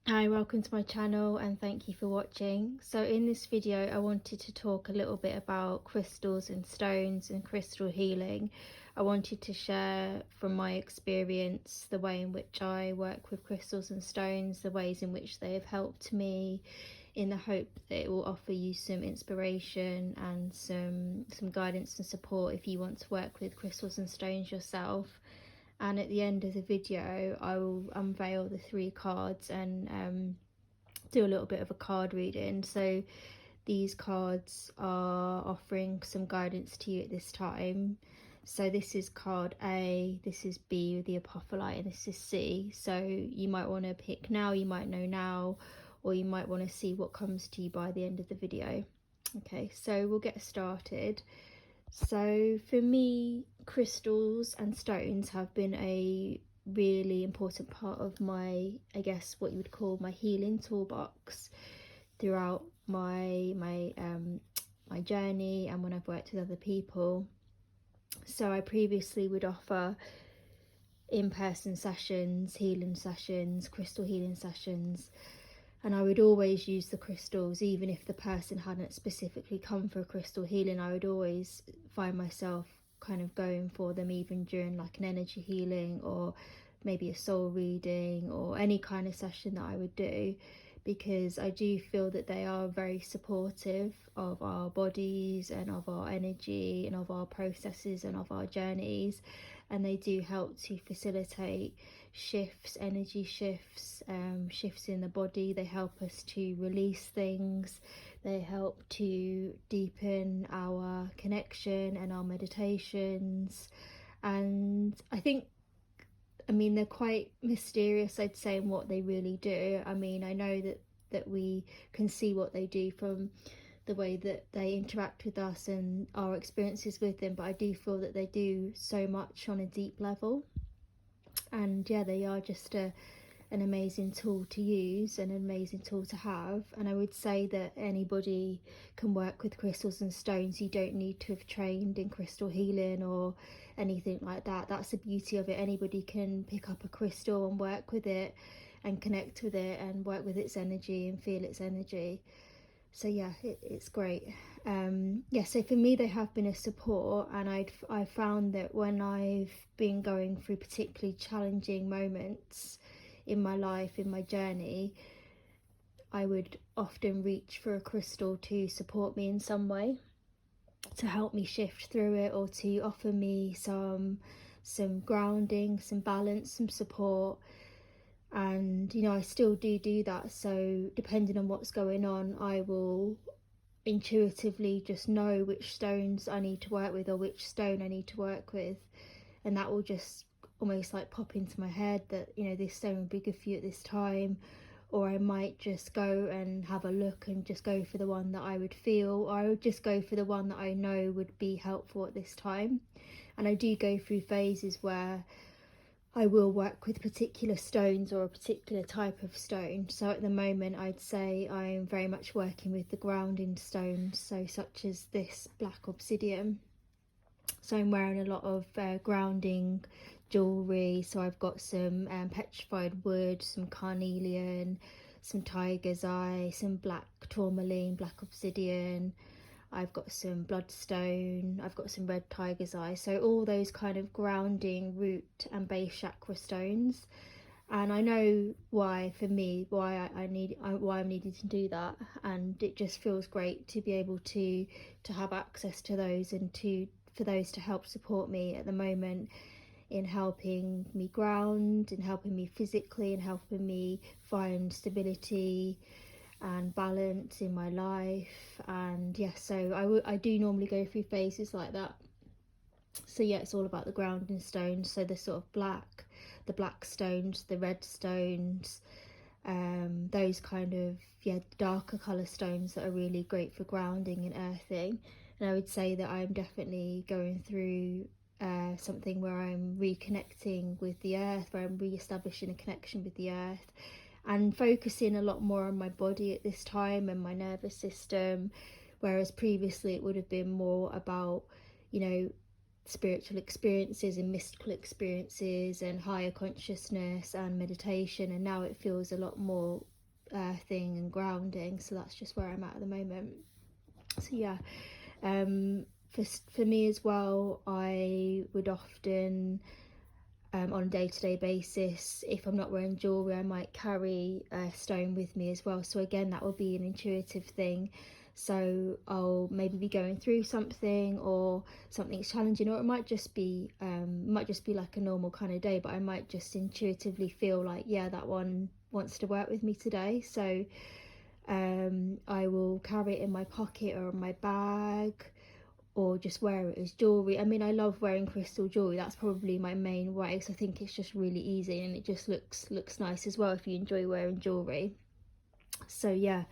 Hi, welcome to my channel and thank you for watching. So in this video I wanted to talk a little bit about crystals and stones and crystal healing. I wanted to share from my experience the way in which I work with crystals and stones, the ways in which they have helped me, in the hope that it will offer you some inspiration and some guidance and support if you want to work with crystals and stones yourself. And at the end of the video I will unveil the 3 cards and do a little bit of a card reading. So these cards are offering some guidance to you at this time. So this is card A, this is B with the apophyllite, and this is C. So you might want to pick now, you might know now, or you might want to see what comes to you by the end of the video. Okay, so we'll get started. So for me, crystals and stones have been a really important part of my, I guess what you would call my healing toolbox throughout my journey and when I've worked with other people. So I previously would offer in-person sessions, healing sessions, crystal healing sessions, and I would always use the crystals. Even if the person hadn't specifically come for a crystal healing, I would always find myself kind of going for them, even during like an energy healing or maybe a soul reading or any kind of session that I would do, because I do feel that they are very supportive of our bodies and of our energy and of our processes and of our journeys, and they do help to facilitate shifts, energy shifts, shifts in the body. They help us to release things, they help to deepen our connection and our meditations. And I mean, they're quite mysterious, I'd say, in what they really do. I mean, I know that we can see what they do from the way that they interact with us and our experiences with them, but I do feel that they do so much on a deep level. And yeah, they are just an amazing tool to use and an amazing tool to have. And I would say that anybody can work with crystals and stones. You don't need to have trained in crystal healing or anything like that. That's the beauty of it. Anybody can pick up a crystal and work with it and connect with it and work with its energy and feel its energy. So yeah, it's great. Yeah, so for me they have been a support, and I've found that when I've been going through particularly challenging moments in my life, in my journey, I would often reach for a crystal to support me in some way, to help me shift through it, or to offer me some grounding, some balance, some support. And I still do that. So depending on what's going on, I will intuitively just know which stones I need to work with or which stone I need to work with, and that will just almost like pop into my head that this stone would be good for you at this time. Or I might just go and have a look and just go for the one that I would feel, or I would just go for the one that I know would be helpful at this time. And I do go through phases where I will work with particular stones or a particular type of stone. So at the moment I'd say I'm very much working with the grounding stones, so such as this black obsidian. So I'm wearing a lot of grounding jewellery. So I've got some petrified wood, some carnelian, some tiger's eye, some black tourmaline, black obsidian. I've got some bloodstone, I've got some red tiger's eye. So all those kind of grounding root and base chakra stones. And I know why, for me, why why I'm needing to do that. And it just feels great to be able to have access to those, and for those to help support me at the moment in helping me ground, in helping me physically, and helping me find stability and balance in my life. And yeah, so I do normally go through phases like that. So yeah, it's all about the grounding stones. So the sort of the black stones, the red stones, those kind of darker colour stones that are really great for grounding and earthing. And I would say that I'm definitely going through something where I'm reconnecting with the earth, where I'm re-establishing a connection with the earth, and focusing a lot more on my body at this time and my nervous system, whereas previously it would have been more about spiritual experiences and mystical experiences and higher consciousness and meditation. And now it feels a lot more earthing and grounding. So that's just where I'm at the moment. So yeah, for me as well, I would often on a day-to-day basis, if I'm not wearing jewelry, I might carry a stone with me as well. So again, that will be an intuitive thing. So I'll maybe be going through something, or something's challenging, or it might just be like a normal kind of day, but I might just intuitively feel like, yeah, that one wants to work with me today. So I will carry it in my pocket or in my bag, or just wear it as jewelry. I mean, I love wearing crystal jewelry. That's probably my main way, so I think it's just really easy, and it just looks nice as well if you enjoy wearing jewelry. So yeah,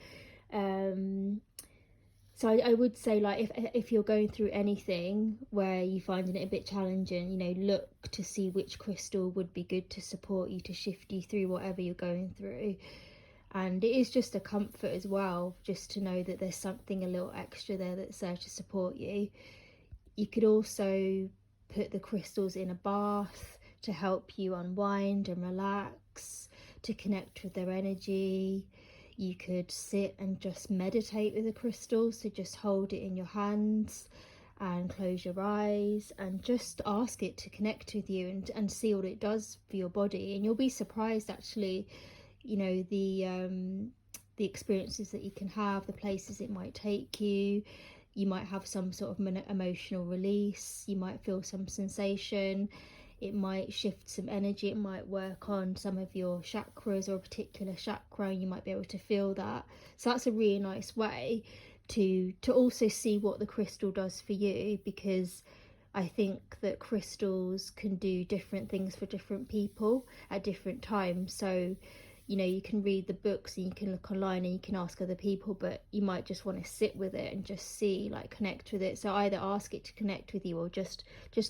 so I would say, like, if you're going through anything where you're finding it a bit challenging, you know, look to see which crystal would be good to support you, to shift you through whatever you're going through. And it is just a comfort as well, just to know that there's something a little extra there that's there to support you. You could also put the crystals in a bath to help you unwind and relax, to connect with their energy. You could sit and just meditate with the crystals, so just hold it in your hands and close your eyes and just ask it to connect with you, and see what it does for your body. And you'll be surprised, actually, you know, the experiences that you can have, the places it might take you. You might have some sort of emotional release, you might feel some sensation, it might shift some energy, it might work on some of your chakras or a particular chakra, and you might be able to feel that. So that's a really nice way to also see what the crystal does for you, because I think that crystals can do different things for different people at different times. So, you know, you can read the books and you can look online and you can ask other people, but you might just want to sit with it and just see, like, connect with it. So either ask it to connect with you, or just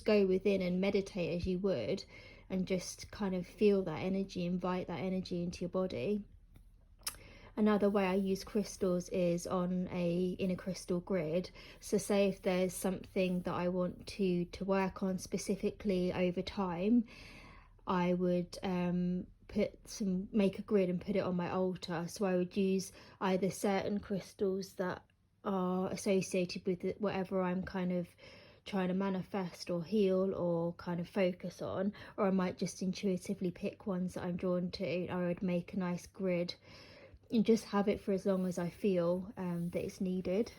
go within and meditate as you would, and just kind of feel that energy, invite that energy into your body. Another way I use crystals is in a crystal grid. So say if there's something that I want to work on specifically over time, I would make a grid and put it on my altar. So I would use either certain crystals that are associated with whatever I'm kind of trying to manifest or heal or kind of focus on, or I might just intuitively pick ones that I'm drawn to. I would make a nice grid and just have it for as long as I feel that it's needed.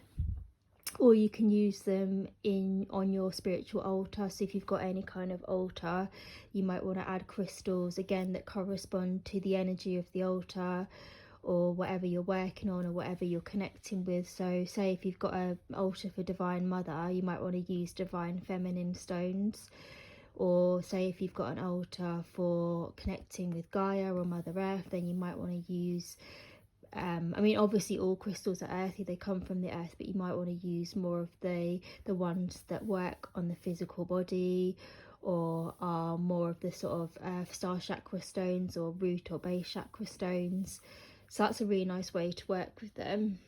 Or you can use them on your spiritual altar. So if you've got any kind of altar, you might want to add crystals again that correspond to the energy of the altar, or whatever you're working on, or whatever you're connecting with. So say if you've got an altar for Divine Mother, you might want to use Divine Feminine stones. Or say if you've got an altar for connecting with Gaia or Mother Earth, then you might want to use I mean, obviously all crystals are earthy, they come from the earth, but you might want to use more of the ones that work on the physical body, or are more of the sort of earth star chakra stones, or root or base chakra stones. So that's a really nice way to work with them.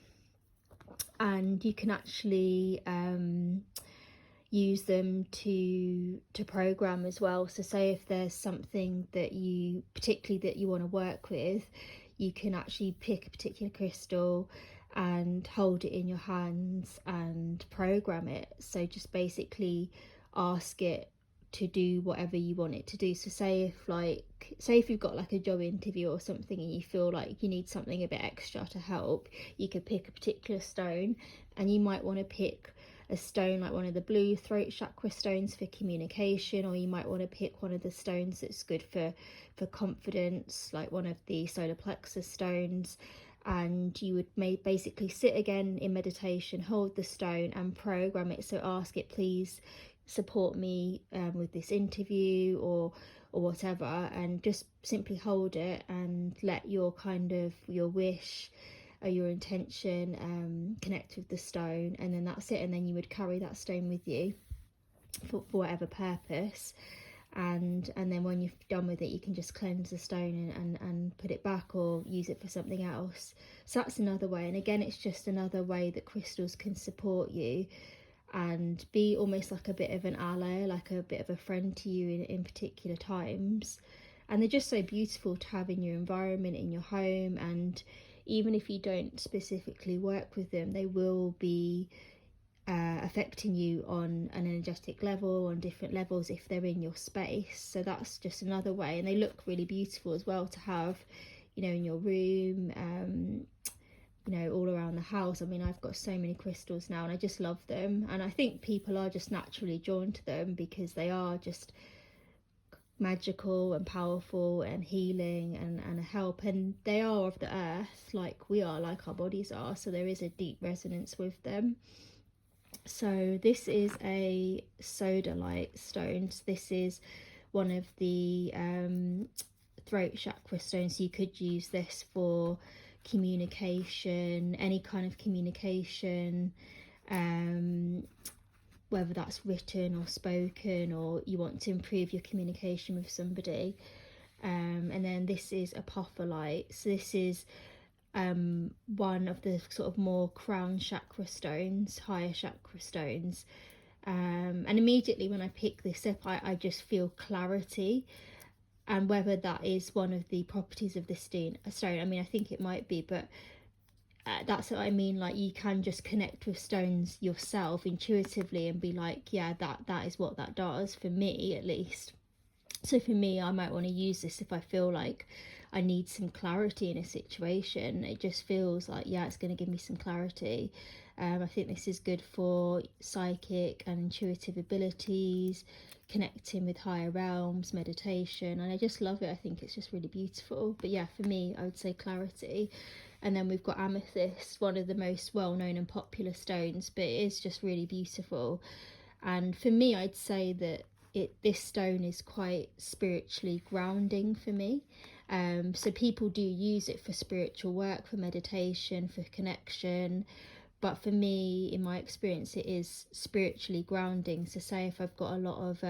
And you can actually use them to program as well. So say if there's something that you want to work with, you can actually pick a particular crystal and hold it in your hands and program it. So just basically ask it to do whatever you want it to do. So say if you've got like a job interview or something and you feel like you need something a bit extra to help, you could pick a particular stone, and you might want to pick a stone like one of the blue throat chakra stones for communication, or you might want to pick one of the stones that's good for confidence, like one of the solar plexus stones. And you would basically sit again in meditation, hold the stone and program it. So ask it, please support me with this interview, or whatever, and just simply hold it and let your wish or your intention connect with the stone, and then that's it. And then you would carry that stone with you for whatever purpose, and then when you've done with it, you can just cleanse the stone and put it back, or use it for something else. So that's another way. And again, it's just another way that crystals can support you and be almost like a bit of an ally, like a bit of a friend to you in particular times. And they're just so beautiful to have in your environment, in your home, and even if you don't specifically work with them, they will be affecting you on an energetic level, on different levels, if they're in your space. So that's just another way. And they look really beautiful as well to have, you know, in your room, you know, all around the house. I mean, I've got so many crystals now and I just love them. And I think people are just naturally drawn to them because they are just magical and powerful and healing and a help. And they are of the earth, like we are, like our bodies are. So there is a deep resonance with them. So this is a sodalite stone. This is one of the throat chakra stones. So you could use this for communication, any kind of communication, whether that's written or spoken, or you want to improve your communication with somebody. And then this is apophyllite. So this is one of the sort of more crown chakra stones, higher chakra stones. And immediately when I pick this up, I just feel clarity. And whether that is one of the properties of this stone, I mean, I think it might be, but that's what I mean. Like, you can just connect with stones yourself intuitively and be like, yeah, that is what that does, for me at least. So for me, I might want to use this if I feel like I need some clarity in a situation. It just feels like, yeah, it's going to give me some clarity. I think this is good for psychic and intuitive abilities, connecting with higher realms, meditation, and I just love it. I think it's just really beautiful. But yeah, for me, I would say clarity. And then we've got amethyst, one of the most well-known and popular stones, but it is just really beautiful. And for me, I'd say that this stone is quite spiritually grounding for me. So people do use it for spiritual work, for meditation, for connection. But for me, in my experience, it is spiritually grounding. So say if I've got a lot of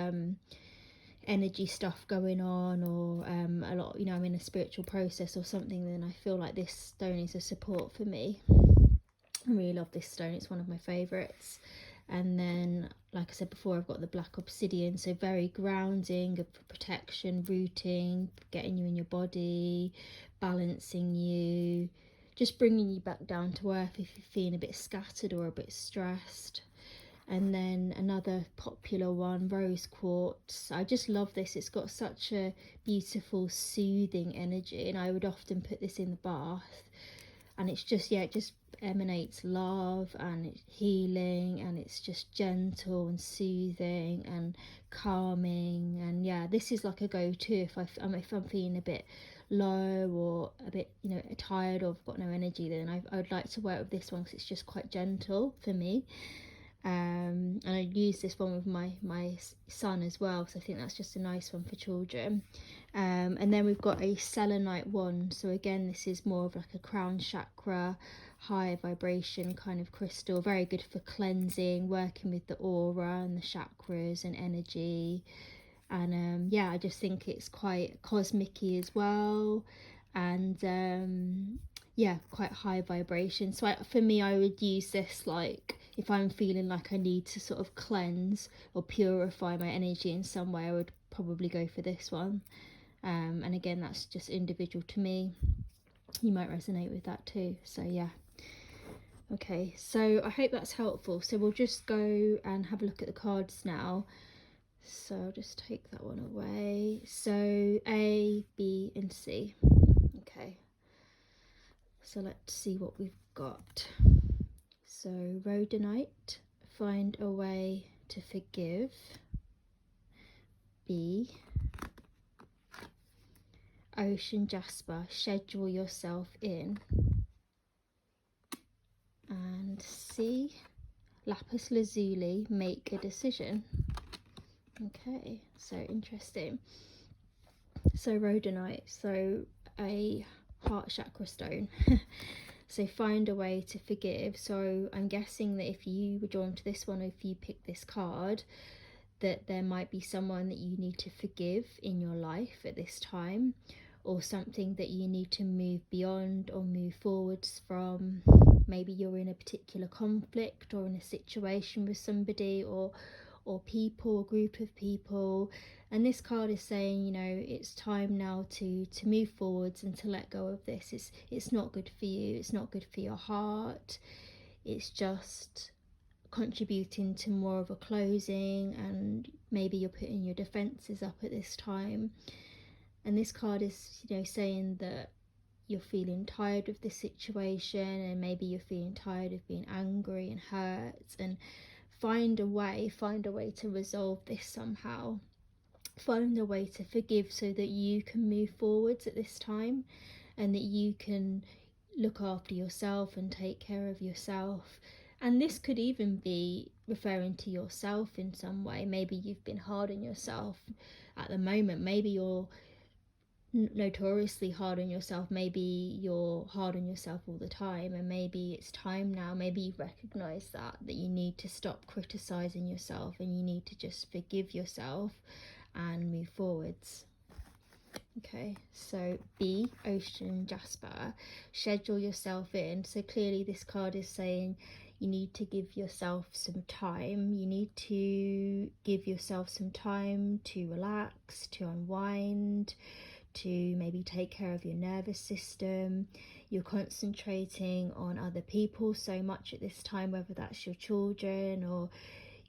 energy stuff going on, or a lot, you know, I'm in a spiritual process or something, then I feel like this stone is a support for me. I really love this stone. It's one of my favourites. And then, like I said before, I've got the black obsidian, so very grounding, good for protection, rooting, getting you in your body, balancing you, just bringing you back down to earth if you're feeling a bit scattered or a bit stressed. And then another popular one, rose quartz. I just love this. It's got such a beautiful, soothing energy, and I would often put this in the bath. And it's just, yeah, it just emanates love and it's healing, and it's just gentle and soothing and calming. And yeah, this is like a go-to if I'm feeling a bit low or a bit, you know, tired or I've got no energy, then I would like to work with this one because it's just quite gentle for me. And I use this one with my son as well, so I think that's just a nice one for children. And then we've got a selenite one. So again, this is more of like a crown chakra, high vibration kind of crystal, very good for cleansing, working with the aura and the chakras and energy. And yeah, I just think it's quite cosmic-y as well, and yeah, quite high vibration. So for me, I would use this like if I'm feeling like I need to sort of cleanse or purify my energy in some way, I would probably go for this one. And again, that's just individual to me. You might resonate with that too. So yeah. Okay, so I hope that's helpful. So we'll just go and have a look at the cards now. So I'll just take that one away. So A, B and C. Okay. So let's see what we've got. So Rhodonite, find a way to forgive. B. Ocean Jasper, schedule yourself in. And C. Lapis Lazuli, make a decision. Okay, so interesting. So Rhodonite, so a heart chakra stone. So find a way to forgive. So I'm guessing that if you were drawn to this one, or if you pick this card, that there might be someone that you need to forgive in your life at this time, or something that you need to move beyond or move forwards from. Maybe you're in a particular conflict or in a situation with somebody or people, or group of people, And this card is saying, you know, it's time now to move forwards and to let go of this. It's not good for you. It's not good for your heart. It's just contributing to more of a closing, and maybe you're putting your defenses up at this time. And this card is, you know, saying that you're feeling tired of this situation, and maybe you're feeling tired of being angry and hurt, and find a way to resolve this somehow. Find a way to forgive so that you can move forwards at this time, and that you can look after yourself and take care of yourself. And this could even be referring to yourself in some way. Maybe you've been hard on yourself at the moment. Maybe you're notoriously hard on yourself. Maybe you're hard on yourself all the time, and maybe it's time now. Maybe you recognize that you need to stop criticizing yourself, and you need to just forgive yourself and move forwards. Okay, so B, Ocean Jasper, schedule yourself in. So clearly this card is saying you need to give yourself some time. You need to give yourself some time to relax, to unwind, to maybe take care of your nervous system. You're concentrating on other people so much at this time, whether that's your children or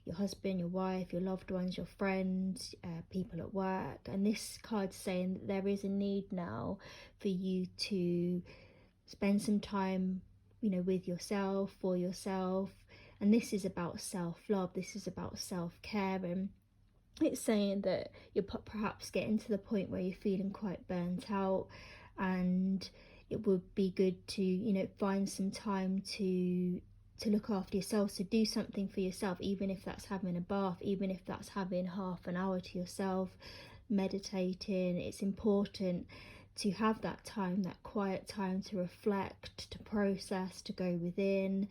your husband, your wife, your loved ones, your friends, people at work. And this card's saying that there is a need now for you to spend some time, you know, with yourself, for yourself. And this is about self-love. This is about self-care. And it's saying that you're perhaps getting to the point where you're feeling quite burnt out, and it would be good to, you know, find some time to look after yourself. So do something for yourself, even if that's having a bath, even if that's having half an hour to yourself, meditating. It's important to have that time, that quiet time, to reflect, to process, to go within,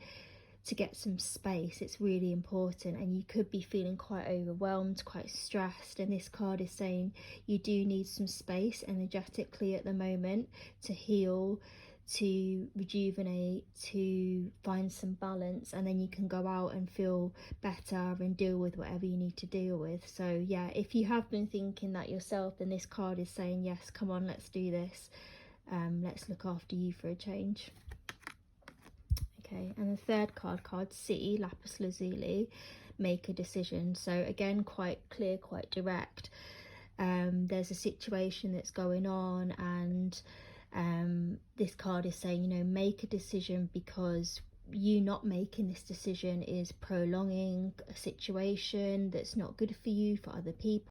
to get some space. It's really important. And you could be feeling quite overwhelmed, quite stressed, and this card is saying you do need some space energetically at the moment to heal, to rejuvenate, to find some balance, and then you can go out and feel better and deal with whatever you need to deal with. So yeah, if you have been thinking that yourself, then this card is saying yes, come on, let's do this. Let's look after you for a change. Okay, and the third card C, Lapis Lazuli, make a decision. So again, quite clear, quite direct. There's a situation that's going on, and this card is saying, you know, make a decision, because you not making this decision is prolonging a situation that's not good for you, for other people.